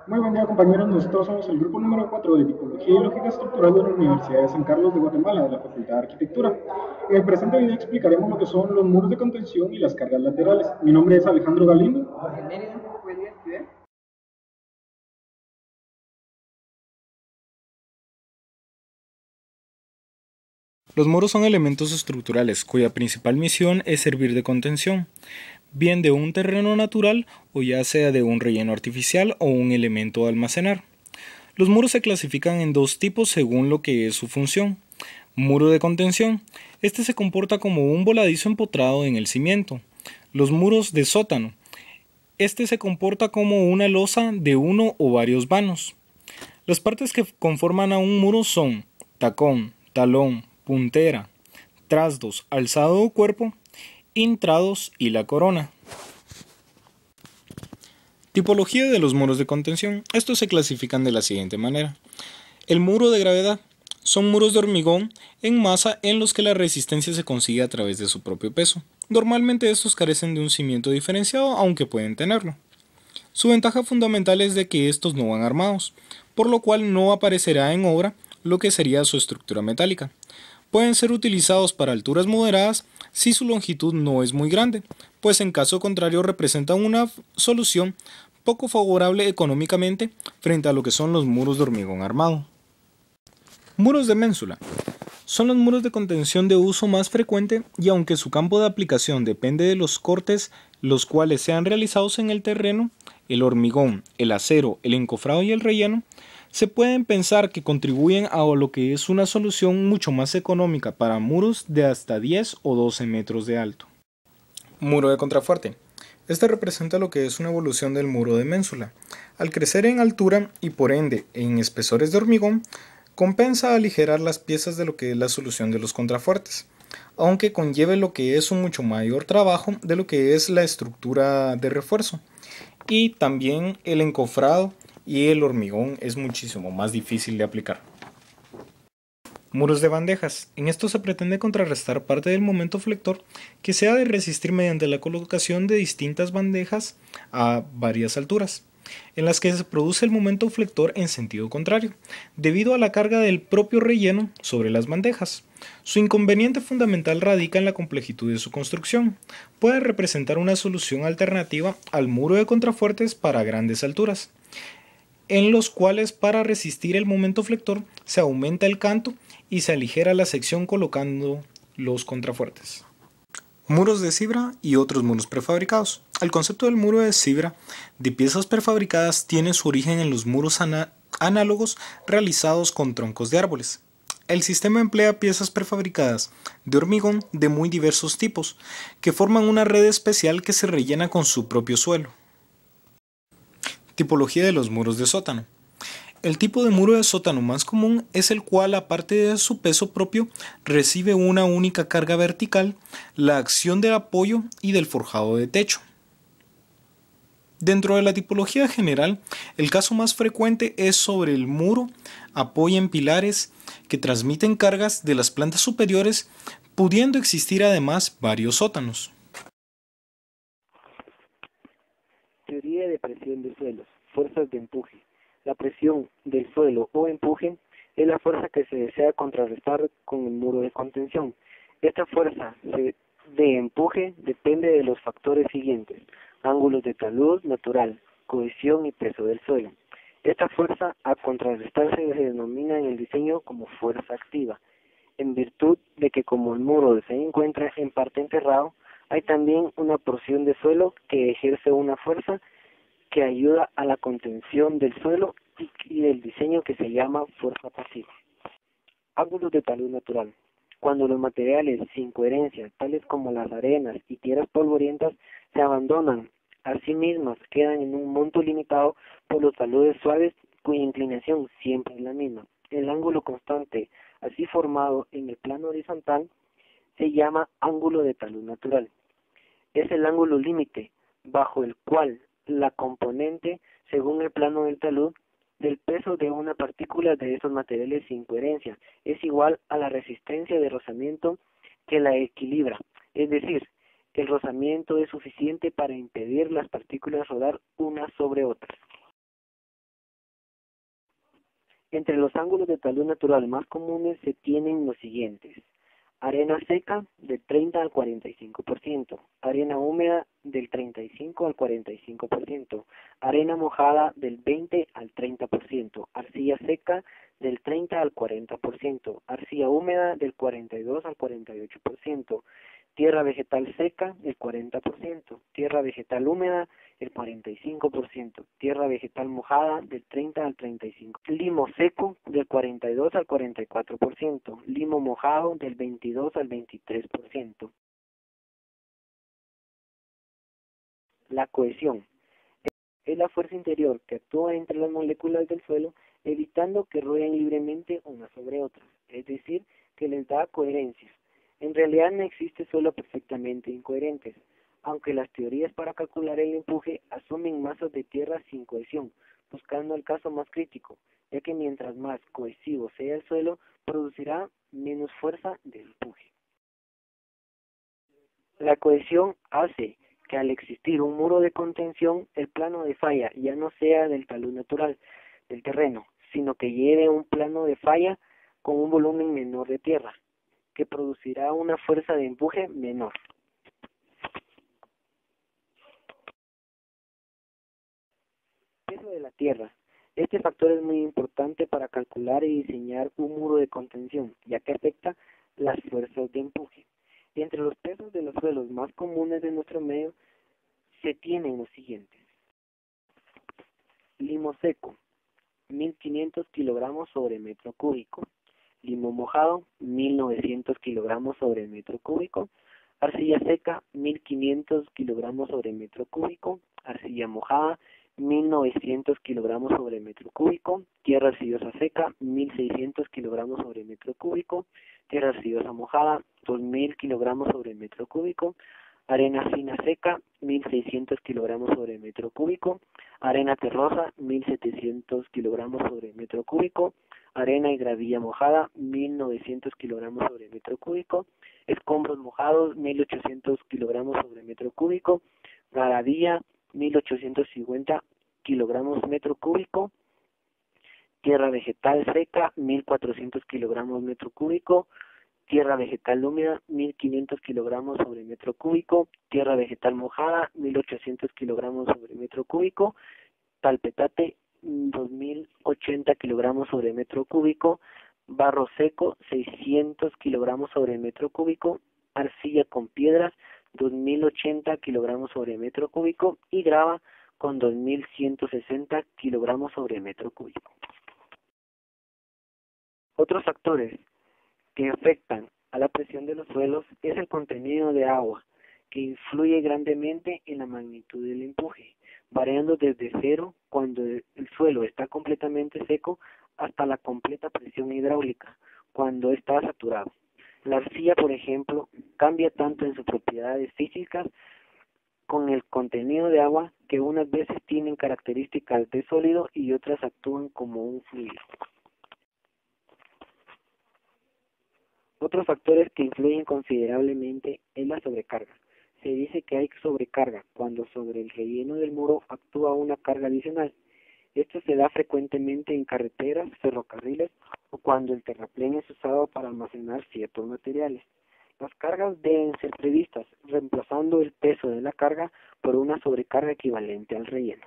Muy buen día, compañeros. Nosotros somos el grupo número 4 de Tipología y Lógica Estructural de la Universidad de San Carlos de Guatemala, de la Facultad de Arquitectura. En el presente video explicaremos lo que son los muros de contención y las cargas laterales. Mi nombre es Alejandro Galindo. Jorge Mérida, buen día, estudiante. Los muros son elementos estructurales cuya principal misión es servir de contención, bien de un terreno natural o ya sea de un relleno artificial o un elemento a almacenar. Los muros se clasifican en dos tipos según lo que es su función. Muro de contención. Este se comporta como un voladizo empotrado en el cimiento. Los muros de sótano. Este se comporta como una losa de uno o varios vanos. Las partes que conforman a un muro son tacón, talón, puntera, trasdos, alzado o cuerpo, intrados y la corona. Tipología de los muros de contención. Estos se clasifican de la siguiente manera. El muro de gravedad. Son muros de hormigón en masa en los que la resistencia se consigue a través de su propio peso. Normalmente estos carecen de un cimiento diferenciado, aunque pueden tenerlo. Su ventaja fundamental es de que estos no van armados, por lo cual no aparecerá en obra lo que sería su estructura metálica. Pueden ser utilizados para alturas moderadas si su longitud no es muy grande, pues en caso contrario representan una solución poco favorable económicamente frente a lo que son los muros de hormigón armado. Muros de ménsula. Son los muros de contención de uso más frecuente y aunque su campo de aplicación depende de los cortes los cuales sean realizados en el terreno, el hormigón, el acero, el encofrado y el relleno, se pueden pensar que contribuyen a lo que es una solución mucho más económica para muros de hasta 10 o 12 metros de alto. Muro de contrafuerte. Este representa lo que es una evolución del muro de ménsula. Al crecer en altura y por ende en espesores de hormigón, compensa aligerar las piezas de lo que es la solución de los contrafuertes, aunque conlleve lo que es un mucho mayor trabajo de lo que es la estructura de refuerzo. Y también el encofrado y el hormigón es muchísimo más difícil de aplicar. Muros de bandejas. En esto se pretende contrarrestar parte del momento flector que se ha de resistir mediante la colocación de distintas bandejas a varias alturas, en las que se produce el momento flector en sentido contrario, debido a la carga del propio relleno sobre las bandejas. Su inconveniente fundamental radica en la complejitud de su construcción. Puede representar una solución alternativa al muro de contrafuertes para grandes alturas, en los cuales para resistir el momento flector se aumenta el canto y se aligera la sección colocando los contrafuertes. Muros de fibra y otros muros prefabricados. El concepto del muro de fibra de piezas prefabricadas tiene su origen en los muros análogos realizados con troncos de árboles. El sistema emplea piezas prefabricadas de hormigón de muy diversos tipos, que forman una red especial que se rellena con su propio suelo. Tipología de los muros de sótano. El tipo de muro de sótano más común es el cual, aparte de su peso propio, recibe una única carga vertical, la acción del apoyo y del forjado de techo. Dentro de la tipología general, el caso más frecuente es sobre el muro, apoya en pilares que transmiten cargas de las plantas superiores, pudiendo existir además varios sótanos. Teoría de presión de suelos, fuerzas de empuje. La presión del suelo o empuje es la fuerza que se desea contrarrestar con el muro de contención. Esta fuerza de empuje depende de los factores siguientes: ángulos de talud natural, cohesión y peso del suelo. Esta fuerza a contrarrestarse se denomina en el diseño como fuerza activa, en virtud de que como el muro se encuentra en parte enterrado, hay también una porción de suelo que ejerce una fuerza que ayuda a la contención del suelo y del diseño que se llama fuerza pasiva. Ángulos de talud natural. Cuando los materiales sin coherencia, tales como las arenas y tierras polvorientas, se abandonan a sí mismas, quedan en un monto limitado por los taludes suaves cuya inclinación siempre es la misma. El ángulo constante, así formado en el plano horizontal, se llama ángulo de talud natural. Es el ángulo límite bajo el cual la componente, según el plano del talud, del peso de una partícula de estos materiales sin coherencia es igual a la resistencia de rozamiento que la equilibra. Es decir, el rozamiento es suficiente para impedir las partículas rodar unas sobre otras. Entre los ángulos de talud natural más comunes se tienen los siguientes: arena seca del 30 al 45%, arena húmeda del 35 al 45%, arena mojada del 20 al 30%, arcilla seca del 30 al 40%, arcilla húmeda del 42 al 48%, tierra vegetal seca el 40%, tierra vegetal húmeda el 45%, tierra vegetal mojada del 30 al 35%, limo seco del 42 al 44%, limo mojado del 22 al 23%. La cohesión es la fuerza interior que actúa entre las moléculas del suelo, evitando que rueden libremente unas sobre otras, es decir, que les da coherencia. En realidad no existe suelo perfectamente incoherentes, aunque las teorías para calcular el empuje asumen masas de tierra sin cohesión, buscando el caso más crítico, ya que mientras más cohesivo sea el suelo, producirá menos fuerza de empuje. La cohesión hace que al existir un muro de contención, el plano de falla ya no sea del talud natural del terreno, sino que lleve un plano de falla con un volumen menor de tierra, que producirá una fuerza de empuje menor. Peso de la tierra. Este factor es muy importante para calcular y diseñar un muro de contención, ya que afecta las fuerzas de empuje. Entre los pesos de los suelos más comunes de nuestro medio se tienen los siguientes: limo seco, 1500 kilogramos sobre metro cúbico; limo mojado, 1900 kilogramos sobre metro cúbico; arcilla seca, 1500 kilogramos sobre metro cúbico; arcilla mojada, 1900 kilogramos sobre metro cúbico; tierra arcillosa seca, 1600 kilogramos sobre metro cúbico; tierra arcillosa mojada, 2000 kilogramos sobre metro cúbico; arena fina seca, 1600 kilogramos sobre metro cúbico; arena terrosa, 1700 kilogramos sobre metro cúbico; arena y gravilla mojada, 1900 kilogramos sobre metro cúbico; escombros mojados, 1800 kilogramos sobre metro cúbico; gravilla, 1850 kilogramos metro cúbico; tierra vegetal seca, 1400 kilogramos metro cúbico; tierra vegetal húmeda, 1500 kilogramos sobre metro cúbico; tierra vegetal mojada, 1800 kilogramos sobre metro cúbico; talpetate, 2080 kilogramos sobre metro cúbico; barro seco, 600 kilogramos sobre metro cúbico; arcilla con piedras, 2080 kilogramos sobre metro cúbico; y grava con 2160 kilogramos sobre metro cúbico. Otros factores que afectan a la presión de los suelos es el contenido de agua, que influye grandemente en la magnitud del empuje, variando desde cero, cuando el suelo está completamente seco, hasta la completa presión hidráulica, cuando está saturado. La arcilla, por ejemplo, cambia tanto en sus propiedades físicas con el contenido de agua, que unas veces tienen características de sólido y otras actúan como un fluido. Otros factores que influyen considerablemente es la sobrecarga. Se dice que hay sobrecarga cuando sobre el relleno del muro actúa una carga adicional. Esto se da frecuentemente en carreteras, ferrocarriles o cuando el terraplén es usado para almacenar ciertos materiales. Las cargas deben ser previstas, reemplazando el peso de la carga por una sobrecarga equivalente al relleno.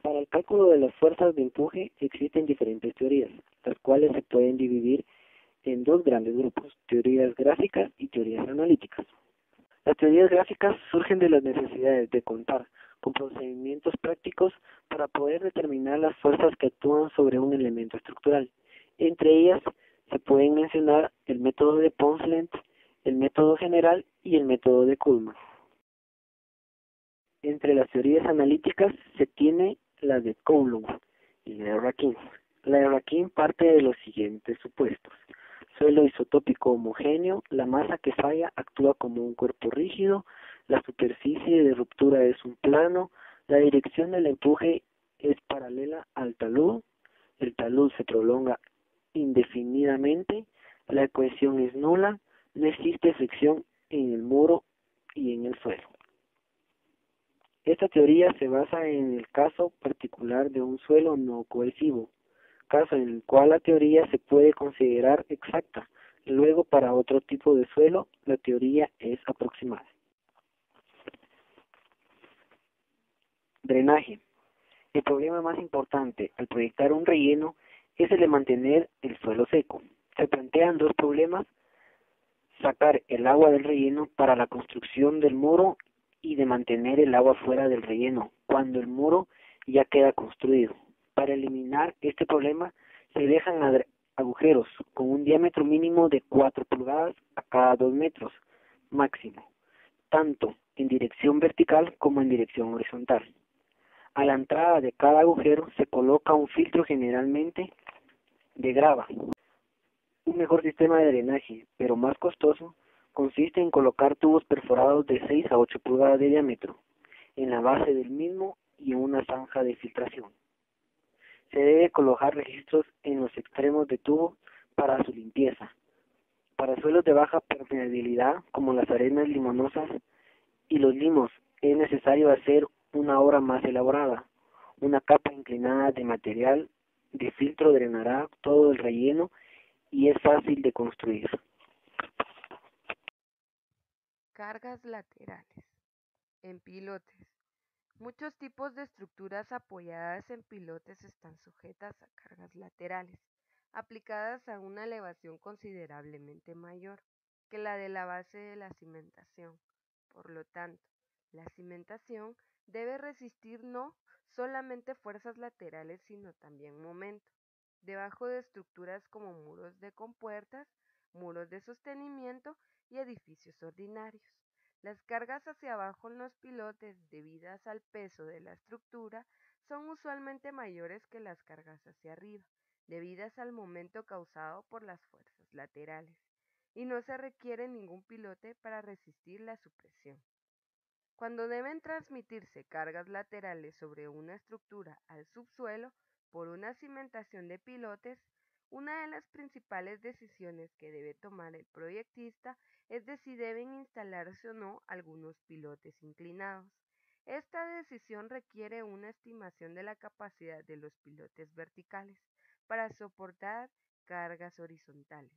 Para el cálculo de las fuerzas de empuje existen diferentes teorías, las cuales se pueden dividir en dos grandes grupos: teorías gráficas y teorías analíticas. Las teorías gráficas surgen de las necesidades de contar con procedimientos prácticos para poder determinar las fuerzas que actúan sobre un elemento estructural. Entre ellas se pueden mencionar el método de Poncelet, el método general y el método de Kuhlmann. Entre las teorías analíticas se tiene la de Coulomb y la de Rakin. La de Rakin parte de los siguientes supuestos: suelo isotópico homogéneo, la masa que falla actúa como un cuerpo rígido, la superficie de ruptura es un plano, la dirección del empuje es paralela al talud, el talud se prolonga indefinidamente, la cohesión es nula, no existe fricción en el muro y en el suelo. Esta teoría se basa en el caso particular de un suelo no cohesivo, caso en el cual la teoría se puede considerar exacta. Luego, para otro tipo de suelo, la teoría es aproximada. Drenaje. El problema más importante al proyectar un relleno es el de mantener el suelo seco. Se plantean dos problemas: sacar el agua del relleno para la construcción del muro y de mantener el agua fuera del relleno cuando el muro ya queda construido. Para eliminar este problema se dejan agujeros con un diámetro mínimo de 4 pulgadas a cada 2 metros máximo, tanto en dirección vertical como en dirección horizontal. A la entrada de cada agujero se coloca un filtro, generalmente de grava. Un mejor sistema de drenaje, pero más costoso, consiste en colocar tubos perforados de 6 a 8 pulgadas de diámetro en la base del mismo y en una zanja de filtración. Se debe colocar registros en los extremos de tubo para su limpieza. Para suelos de baja permeabilidad, como las arenas limonosas y los limos, es necesario hacer una obra más elaborada. Una capa inclinada de material de filtro drenará todo el relleno y es fácil de construir. Cargas laterales. En pilotes. Muchos tipos de estructuras apoyadas en pilotes están sujetas a cargas laterales, aplicadas a una elevación considerablemente mayor que la de la base de la cimentación. Por lo tanto, la cimentación debe resistir no solamente fuerzas laterales, sino también momento. Debajo de estructuras como muros de compuertas, muros de sostenimiento y edificios ordinarios. Las cargas hacia abajo en los pilotes, debidas al peso de la estructura, son usualmente mayores que las cargas hacia arriba, debidas al momento causado por las fuerzas laterales, y no se requiere ningún pilote para resistir la supresión. Cuando deben transmitirse cargas laterales sobre una estructura al subsuelo por una cimentación de pilotes, una de las principales decisiones que debe tomar el proyectista es de si deben instalarse o no algunos pilotes inclinados. Esta decisión requiere una estimación de la capacidad de los pilotes verticales para soportar cargas horizontales.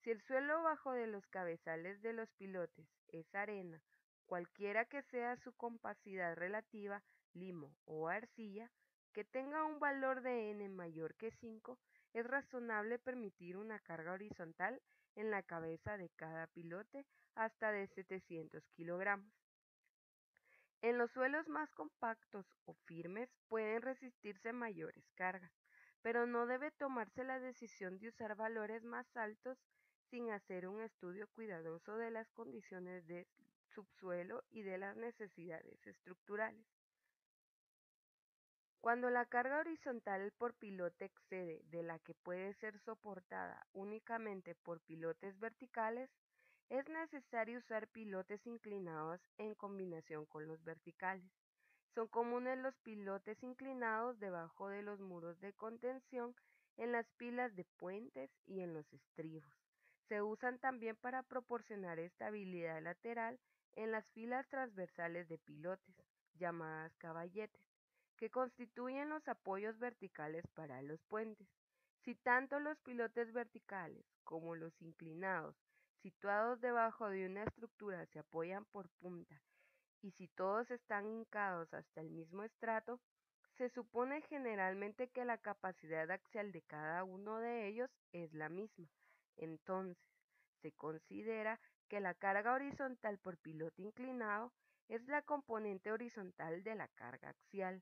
Si el suelo bajo de los cabezales de los pilotes es arena, cualquiera que sea su compacidad relativa, limo o arcilla, que tenga un valor de n mayor que 5, es razonable permitir una carga horizontal en la cabeza de cada pilote hasta de 700 kilogramos. En los suelos más compactos o firmes pueden resistirse mayores cargas, pero no debe tomarse la decisión de usar valores más altos sin hacer un estudio cuidadoso de las condiciones de subsuelo y de las necesidades estructurales. Cuando la carga horizontal por pilote excede de la que puede ser soportada únicamente por pilotes verticales, es necesario usar pilotes inclinados en combinación con los verticales. Son comunes los pilotes inclinados debajo de los muros de contención, en las pilas de puentes y en los estribos. Se usan también para proporcionar estabilidad lateral en las filas transversales de pilotes, llamadas caballetes, que constituyen los apoyos verticales para los puentes. Si tanto los pilotes verticales como los inclinados situados debajo de una estructura se apoyan por punta, y si todos están hincados hasta el mismo estrato, se supone generalmente que la capacidad axial de cada uno de ellos es la misma. Entonces, se considera que la carga horizontal por pilote inclinado es la componente horizontal de la carga axial.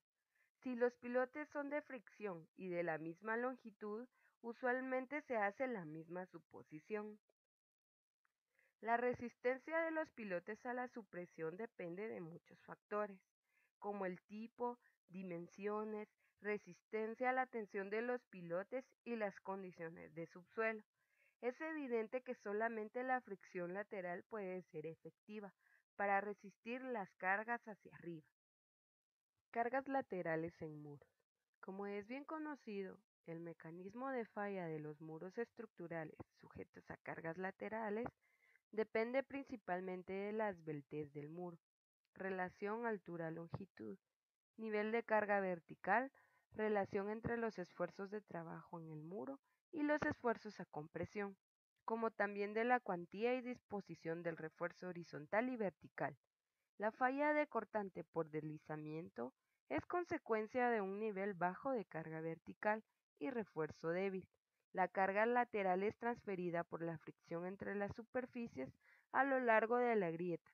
Si los pilotes son de fricción y de la misma longitud, usualmente se hace la misma suposición. La resistencia de los pilotes a la supresión depende de muchos factores, como el tipo, dimensiones, resistencia a la tensión de los pilotes y las condiciones de subsuelo. Es evidente que solamente la fricción lateral puede ser efectiva para resistir las cargas hacia arriba. Cargas laterales en muros. Como es bien conocido, el mecanismo de falla de los muros estructurales sujetos a cargas laterales depende principalmente de la esbeltez del muro. relación altura-longitud, nivel de carga vertical, relación entre los esfuerzos de trabajo en el muro y los esfuerzos a compresión, como también de la cuantía y disposición del refuerzo horizontal y vertical. La falla de cortante por deslizamiento es consecuencia de un nivel bajo de carga vertical y refuerzo débil. La carga lateral es transferida por la fricción entre las superficies a lo largo de la grieta,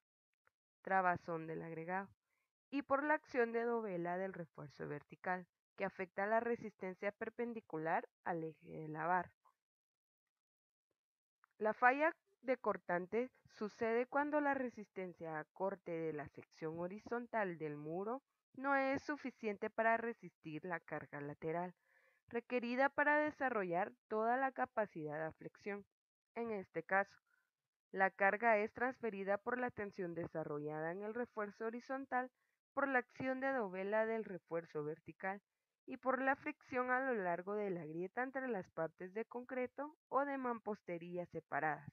trabazón del agregado, y por la acción de dovela del refuerzo vertical, que afecta la resistencia perpendicular al eje de la barra. La falla de cortante sucede cuando la resistencia a corte de la sección horizontal del muro no es suficiente para resistir la carga lateral requerida para desarrollar toda la capacidad de flexión. En este caso, la carga es transferida por la tensión desarrollada en el refuerzo horizontal, por la acción de dovela del refuerzo vertical y por la fricción a lo largo de la grieta entre las partes de concreto o de mampostería separadas.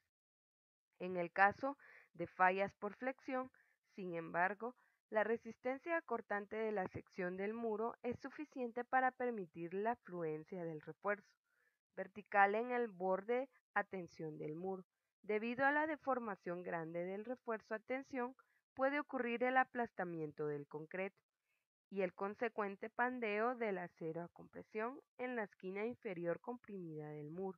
En el caso de fallas por flexión, sin embargo, la resistencia cortante de la sección del muro es suficiente para permitir la fluencia del refuerzo vertical en el borde a tensión del muro. Debido a la deformación grande del refuerzo a tensión, puede ocurrir el aplastamiento del concreto y el consecuente pandeo del acero a compresión en la esquina inferior comprimida del muro.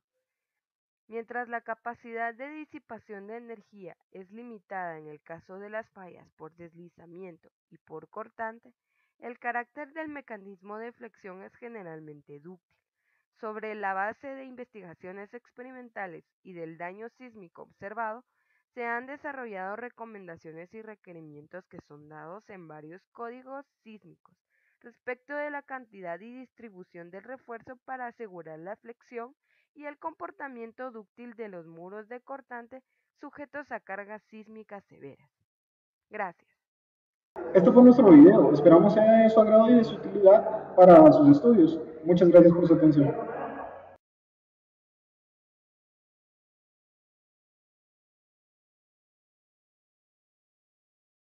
Mientras la capacidad de disipación de energía es limitada en el caso de las fallas por deslizamiento y por cortante, el carácter del mecanismo de flexión es generalmente dúctil. Sobre la base de investigaciones experimentales y del daño sísmico observado, se han desarrollado recomendaciones y requerimientos que son dados en varios códigos sísmicos respecto de la cantidad y distribución del refuerzo para asegurar la flexión y el comportamiento dúctil de los muros de cortante sujetos a cargas sísmicas severas. Gracias. Este fue nuestro video, esperamos sea de su agrado y de su utilidad para sus estudios. Muchas gracias por su atención.